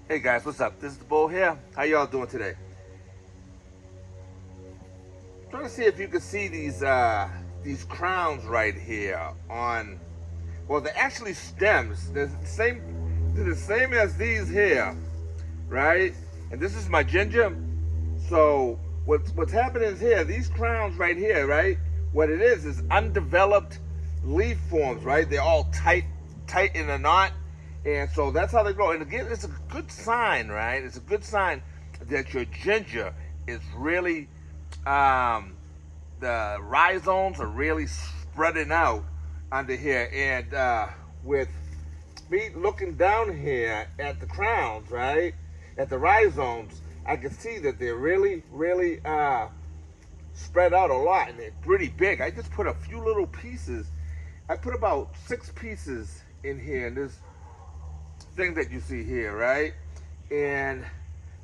Hey guys, what's up? This is the Bull here. How y'all doing today? Trying to see if you can see these crowns right here on. Well, they're actually stems. They're the same as these here, right? And this is my ginger. So what's happening is here, these crowns right here, right? What it is undeveloped leaf forms, right? They're all tight in a knot, and so that's how they grow. And again, it's a good sign, right? It's a good sign that your ginger is really, um, the rhizomes are really spreading out under here, and with me looking down here at the crowns, right, at the rhizomes, I can see that they're really spread out a lot, and they're pretty big. I just put a few little pieces. I put about 6 pieces in here in this thing that you see here, right? And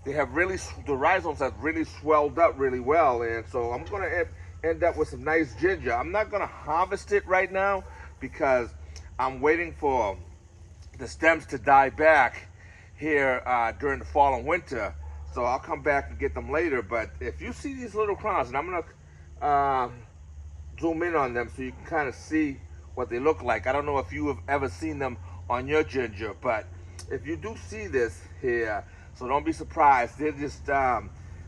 the rhizomes have really swelled up really well, and so I'm gonna end up with some nice ginger. I'm not gonna harvest it right now because I'm waiting for the stems to die back here during the fall and winter. So I'll come back and get them later. But if you see these little crowns, and I'm gonna zoom in on them so you can kind of see what they look like. I don't know if you have ever seen them on your ginger, but if you do see this here, so don't be surprised. They're just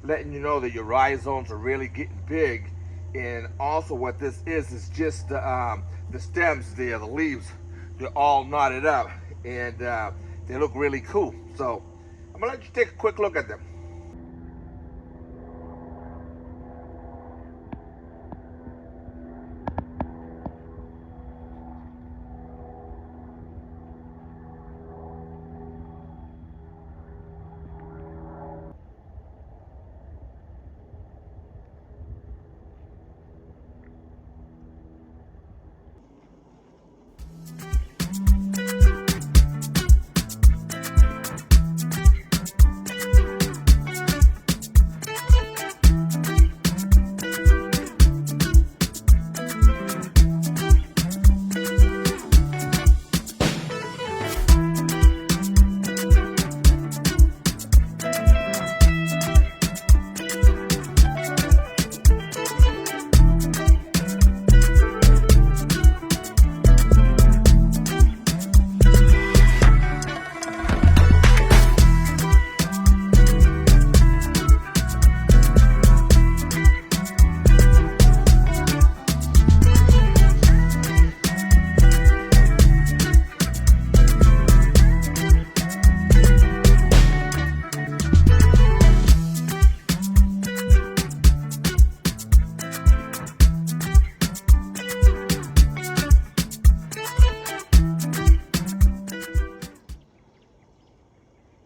letting you know that your rhizomes are really getting big. And also what this is just the stems there, the leaves, they're all knotted up, and they look really cool. So I'm gonna let you take a quick look at them.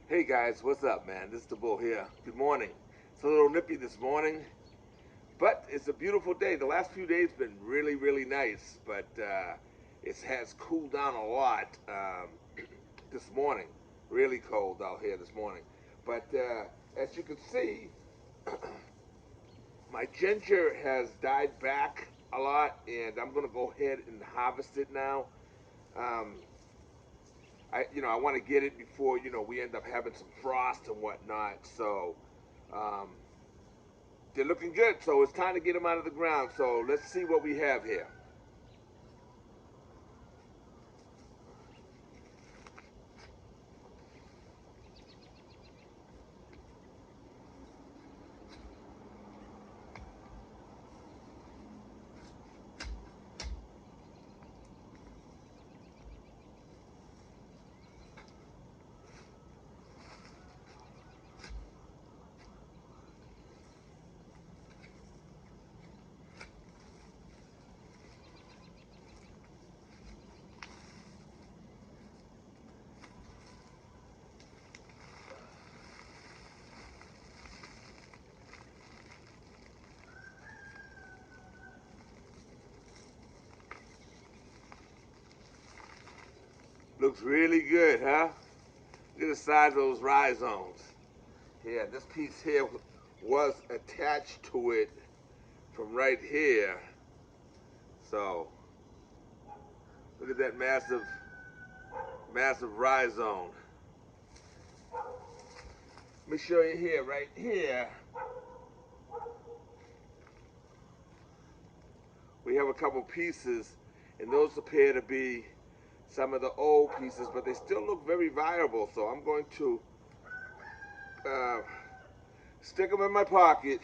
Hey guys, what's up, man? This is the Bull here. Good morning. It's a little nippy this morning, but it's a beautiful day. The last few days been really nice, but it has cooled down a lot this morning. Really cold out here this morning. But as you can see, my ginger has died back a lot, and I'm gonna go ahead and harvest it now. Um, I want to get it before we end up having some frost and whatnot. So um, they're looking good. So it's time to get them out of the ground. So let's see what we have here. Looks really good, huh? Look at the size of those rhizomes. Yeah, this piece here was attached to it from right here. So look at that massive rhizome. Let me show you here, right here. We have a couple pieces, and those appear to be some of the old pieces, but they still look very viable. So I'm going to stick them in my pocket.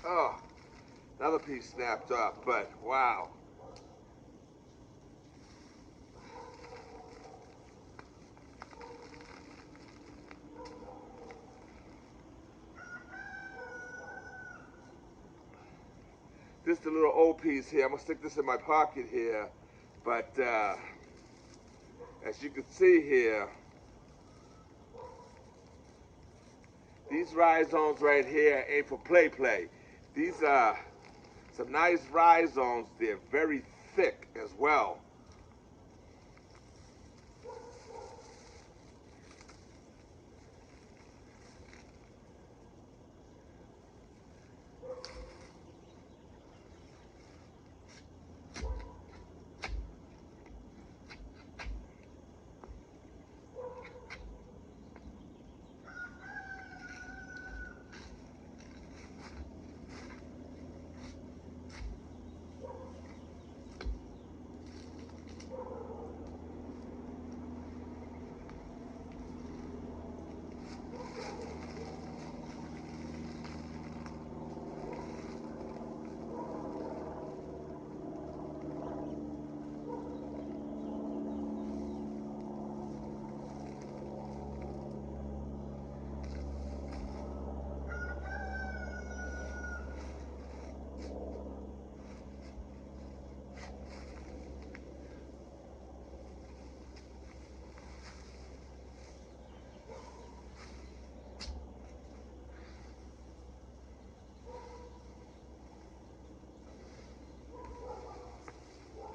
Oh, another piece snapped up, but wow. This is the little old piece here. I'm gonna stick this in my pocket here, but as you can see here, these rhizomes right here ain't for play. These are some nice rhizomes. They're very thick as well.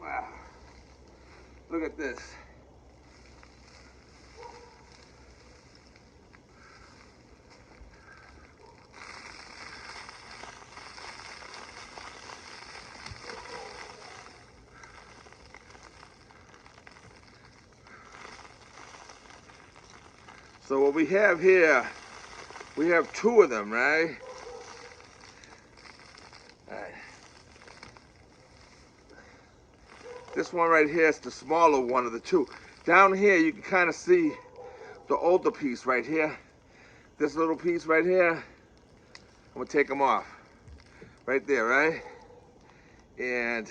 Wow. Look at this. So what we have here, we have two of them, right? All right. This one right here is the smaller one of the two. Down here, you can kind of see the older piece right here. This little piece right here, I'm gonna take them off. Right there, right? And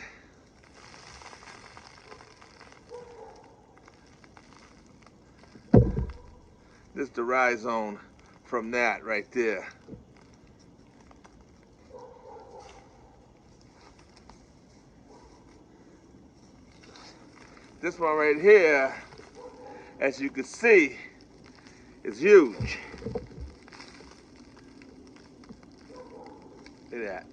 this is the rhizome from that right there. This one right here, as you can see, is huge. Look at that.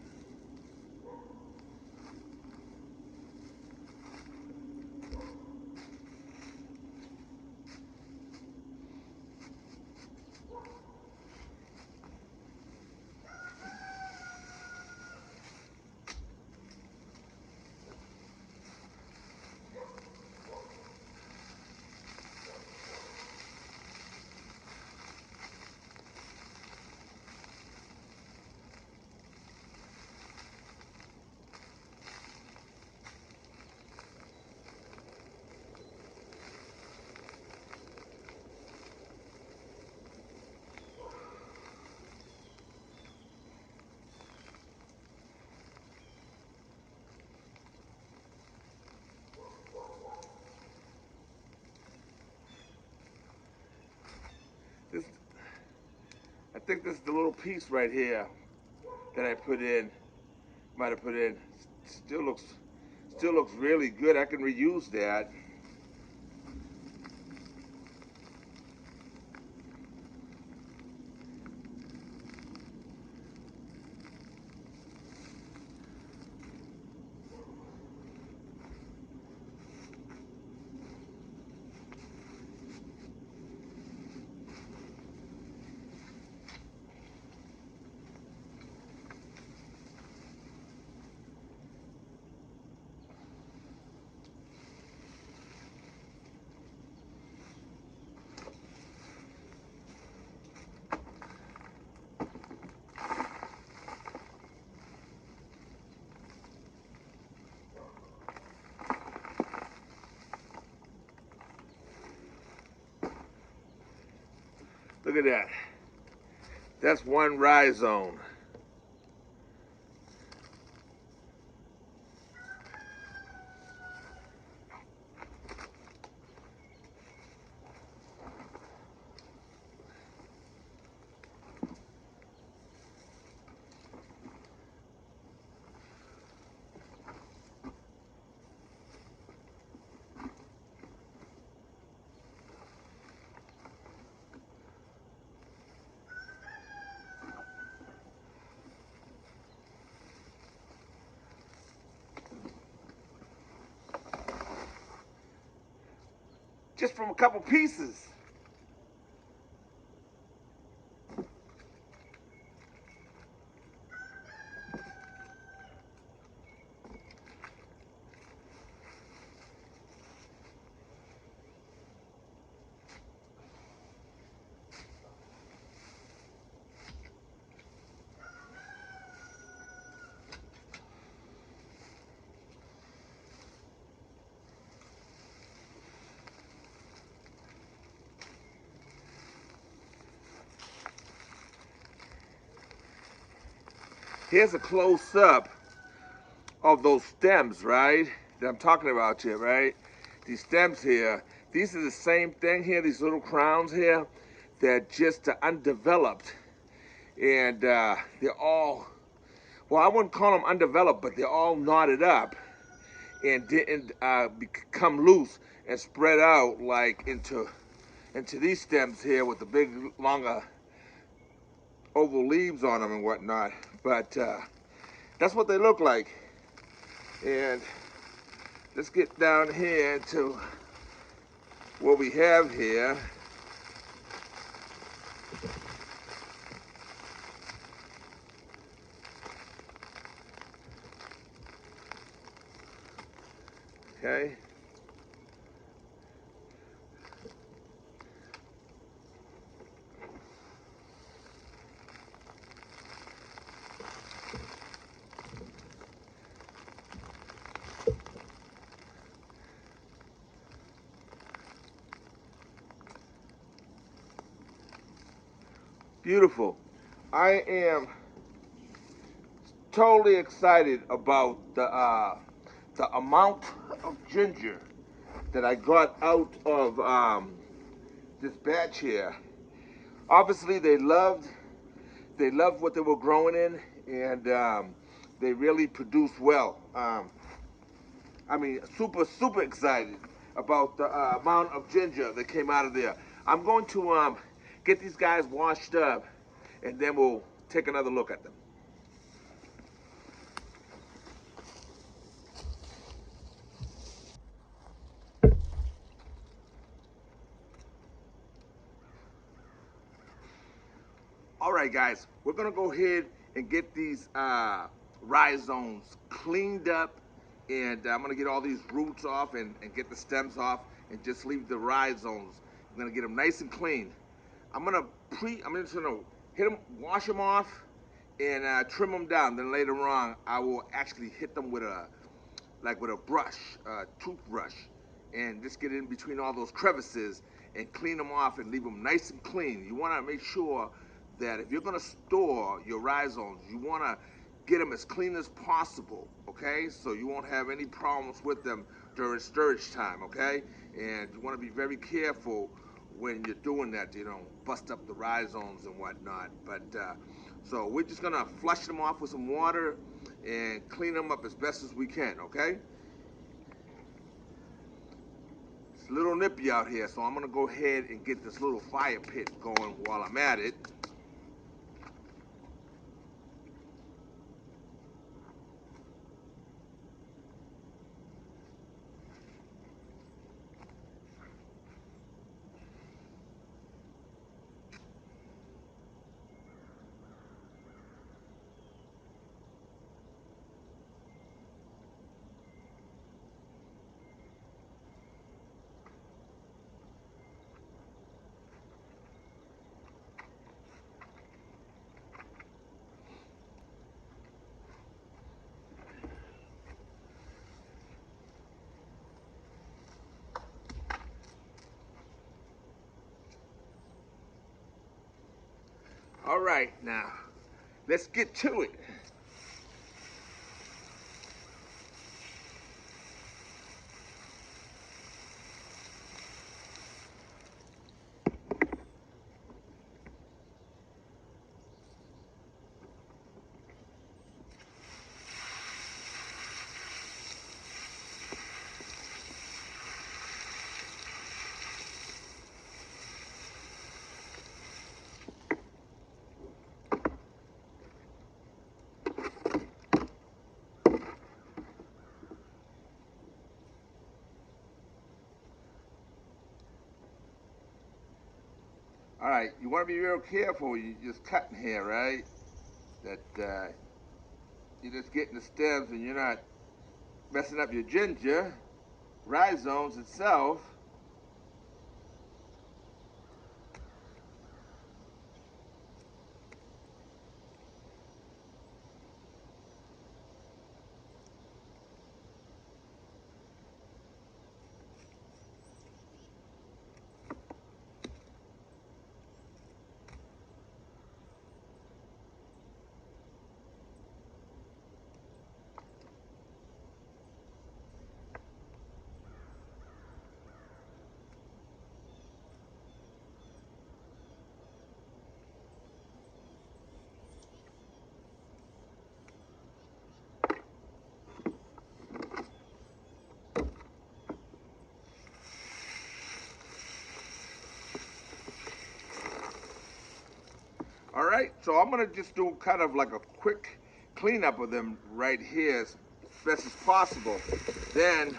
This, I think this is the little piece right here that I put in. Might have put in. Still looks really good. I can reuse that. Look at that. That's one rhizome. Just from a couple pieces. Here's a close-up of those stems, right? That I'm talking about here, right? These stems here, these are the same thing here, these little crowns here, they're just undeveloped. And they're all, well, I wouldn't call them undeveloped, but they're all knotted up and didn't become loose and spread out like into these stems here with the big, longer oval leaves on them and whatnot. But that's what they look like. And let's get down here to what we have here. Okay. Beautiful. I am totally excited about the amount of ginger that I got out of this batch here. Obviously, they loved what they were growing in, and they really produced well. I mean, super excited about the amount of ginger that came out of there. I'm going to get these guys washed up, and then we'll take another look at them. All right, guys, we're gonna go ahead and get these rhizomes cleaned up, and I'm gonna get all these roots off and get the stems off, and just leave the rhizomes. I'm gonna get them nice and clean. I'm just gonna hit them, wash them off, and trim them down. Then later on, I will actually hit them with a brush, toothbrush, and just get in between all those crevices and clean them off and leave them nice and clean. You want to make sure that if you're going to store your rhizomes, you want to get them as clean as possible, okay? So you won't have any problems with them during storage time, okay? And you want to be very careful when you're doing that, you know, bust up the rhizomes and whatnot. But so we're just gonna flush them off with some water and clean them up as best as we can, okay? It's a little nippy out here, so I'm gonna go ahead and get this little fire pit going while I'm at it. All right, now let's get to it. All right, you want to be real careful. You just cutting here, right? That you're just getting the stems and you're not messing up your ginger, rhizomes itself. All right, so I'm gonna just do kind of like a quick cleanup of them right here as best as possible. Then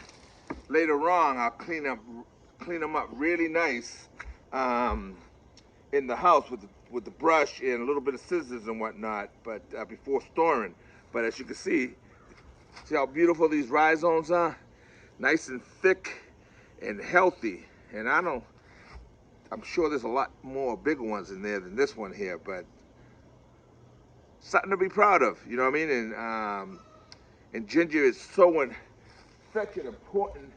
later on, I'll clean them up really nice in the house with the brush and a little bit of scissors and whatnot. But before storing. But as you can see how beautiful these rhizomes are, nice and thick and healthy. And I'm sure there's a lot more bigger ones in there than this one here, but something to be proud of, you know what I mean? And ginger is such an important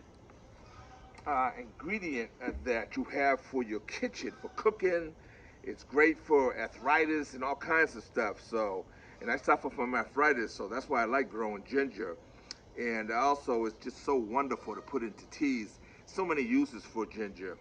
ingredient that you have for your kitchen, for cooking. It's great for arthritis and all kinds of stuff. So, and I suffer from arthritis, so that's why I like growing ginger. And also, it's just so wonderful to put into teas. So many uses for ginger.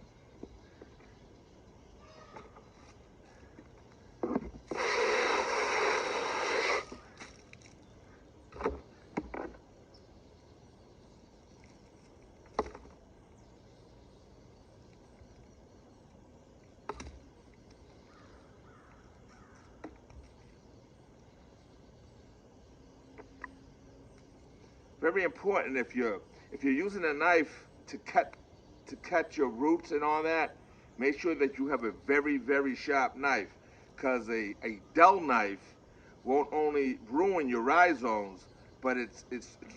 Very important if you're using a knife to cut your roots and all that, make sure that you have a very sharp knife, because a dull knife won't only ruin your rhizomes, but it's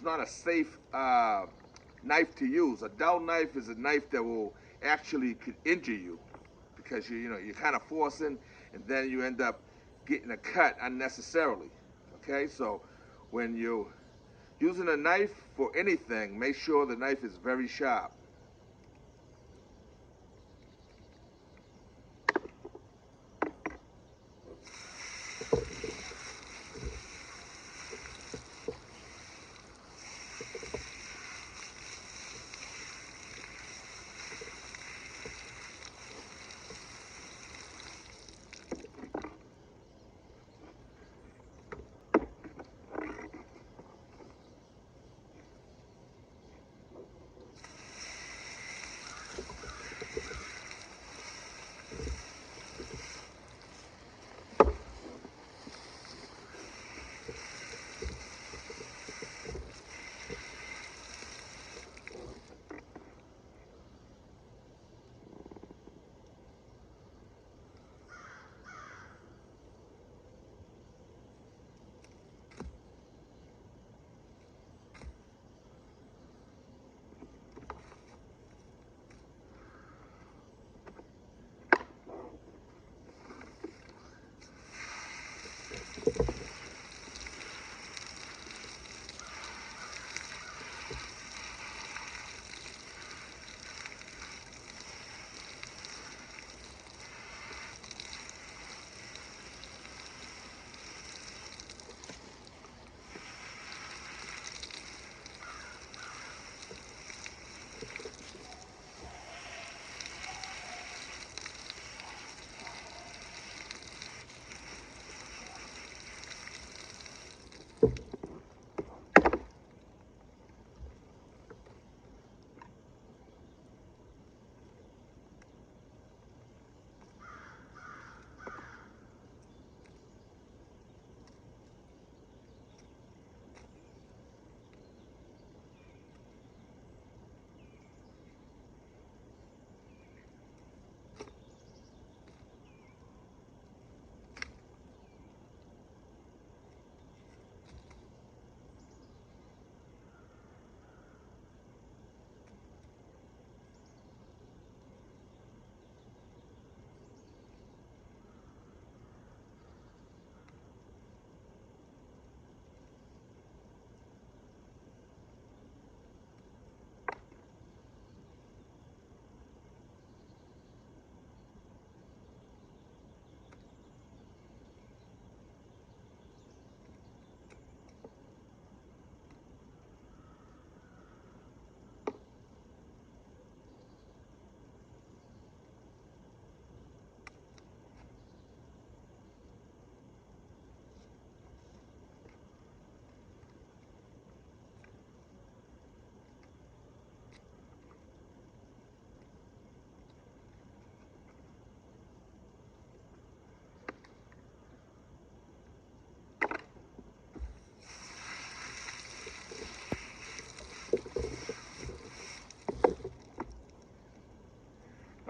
not a safe knife to use. A dull knife is a knife that will actually could injure you, because you're kind of forcing, and then you end up getting a cut unnecessarily. Okay, so when you using a knife for anything, make sure the knife is very sharp.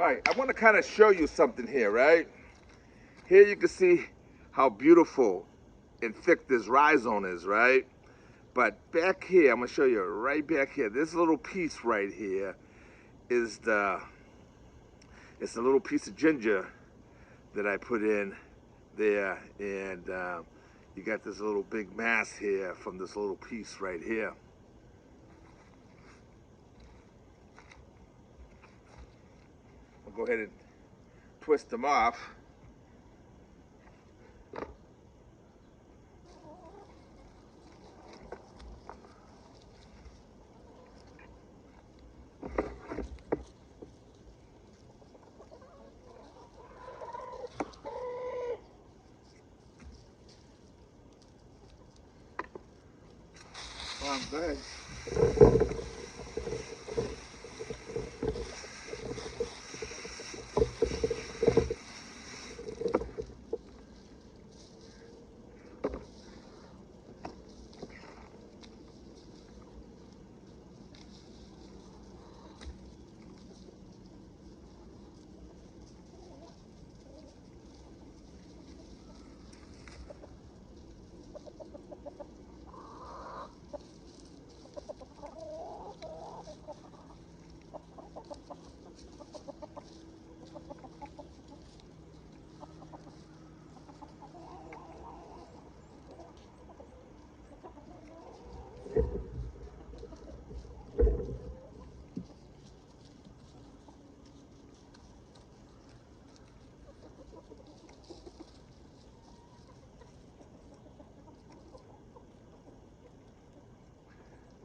All right, I want to kind of show you something here, right? Here you can see how beautiful and thick this rhizome is, right? But back here, I'm gonna show you right back here. This little piece right here is it's a little piece of ginger that I put in there, and you got this little big mass here from this little piece right here. I'll go ahead and twist them off. Go ahead.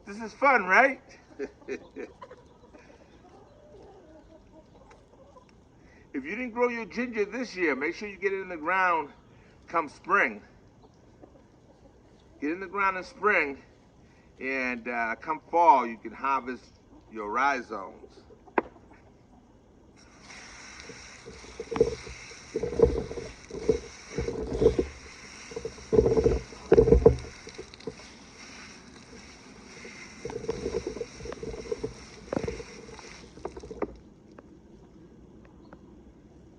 This is fun, right? If you didn't grow your ginger this year, make sure you get it in the ground come spring. Get in the ground in spring, and come fall, you can harvest your rhizomes.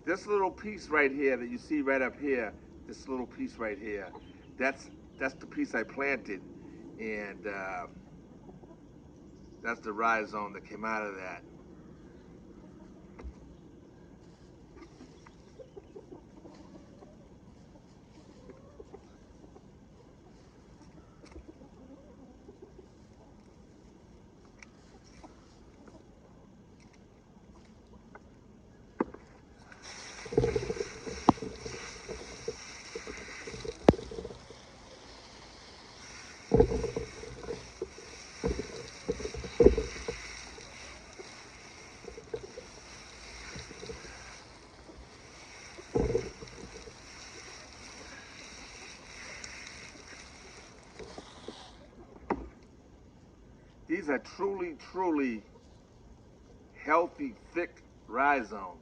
This little piece right here that you see right up here, this little piece right here, that's the piece I planted, and that's the rhizome that came out of that. These are truly, truly healthy, thick rhizomes.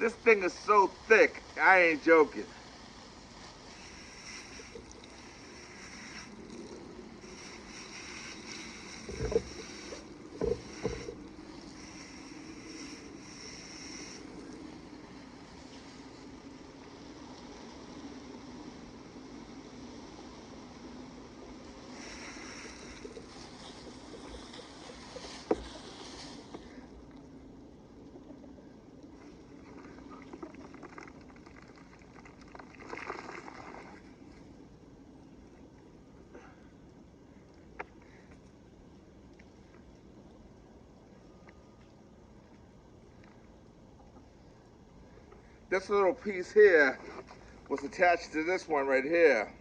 This thing is so thick, I ain't joking. This little piece here was attached to this one right here.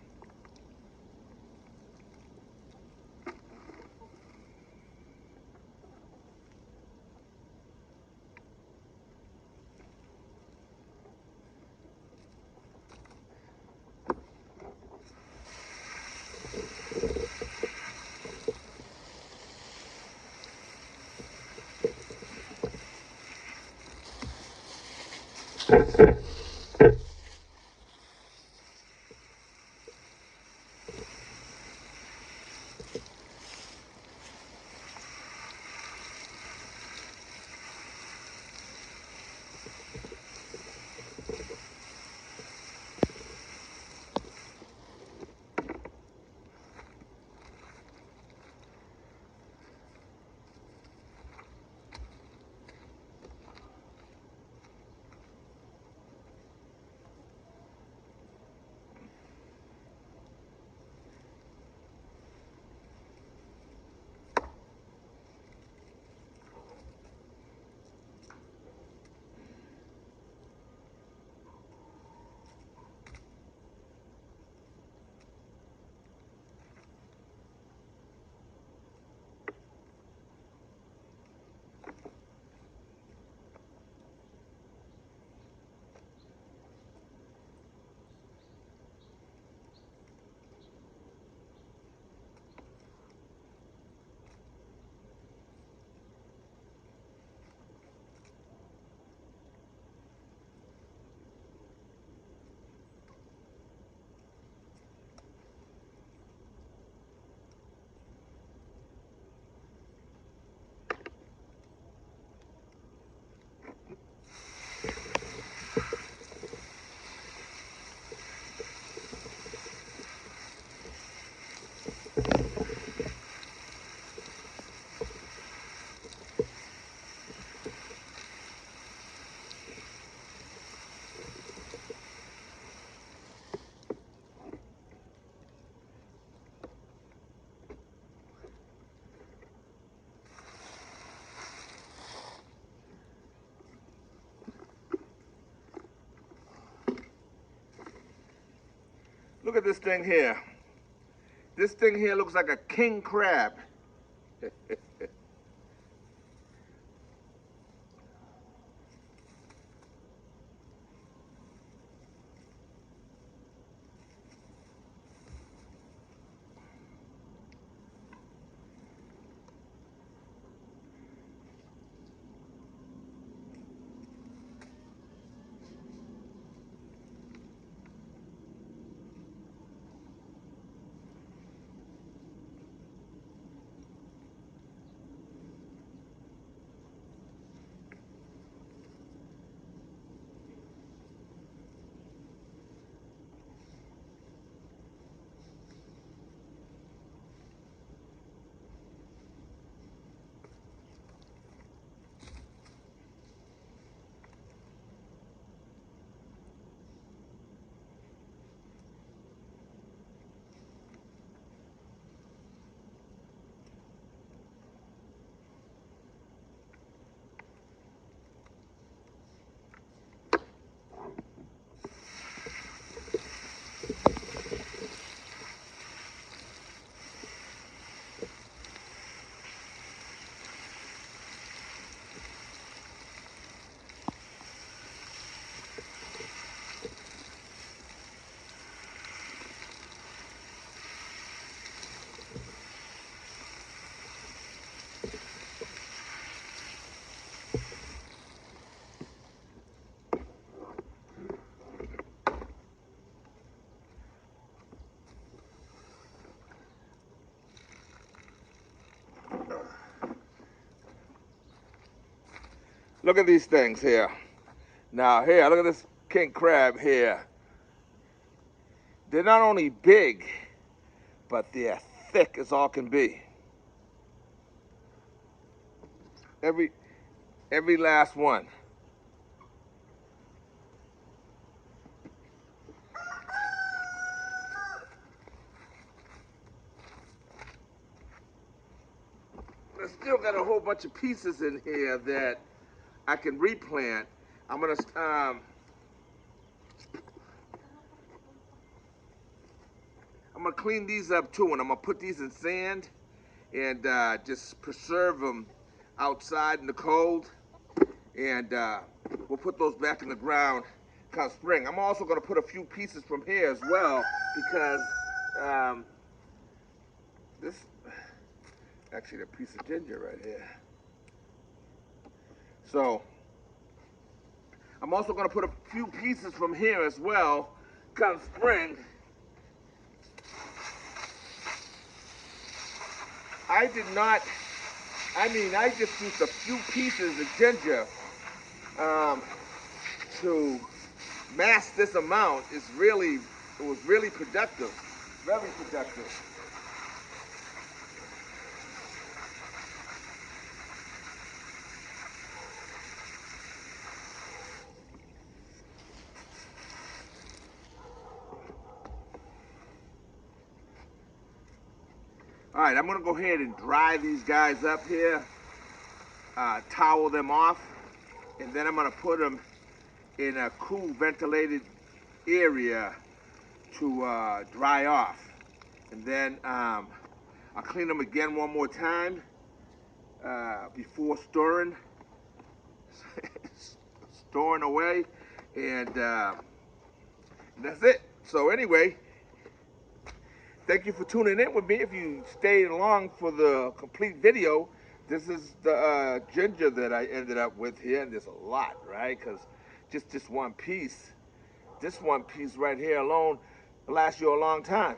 Look at this thing here. This thing here looks like a king crab. Look at these things here. Now here, look at this king crab here. They're not only big, but they're thick as all can be. Every last one. I still got a whole bunch of pieces in here that I can replant. I'm gonna clean these up too, and I'm gonna put these in sand and just preserve them outside in the cold, and we'll put those back in the ground come spring. I'm also gonna put a few pieces from here as well, because this actually a piece of ginger right here. So I'm also going to put a few pieces from here as well come spring. I just used a few pieces of ginger to mask this amount. It was really productive, very productive. All right, I'm gonna go ahead and dry these guys up here, towel them off, and then I'm gonna put them in a cool ventilated area to dry off. And then I'll clean them again one more time before storing away, and that's it. So anyway, thank you for tuning in with me. If you stayed along for the complete video, this is the ginger that I ended up with here, and there's a lot, right? Because just one piece, this one piece right here alone will last you a long time.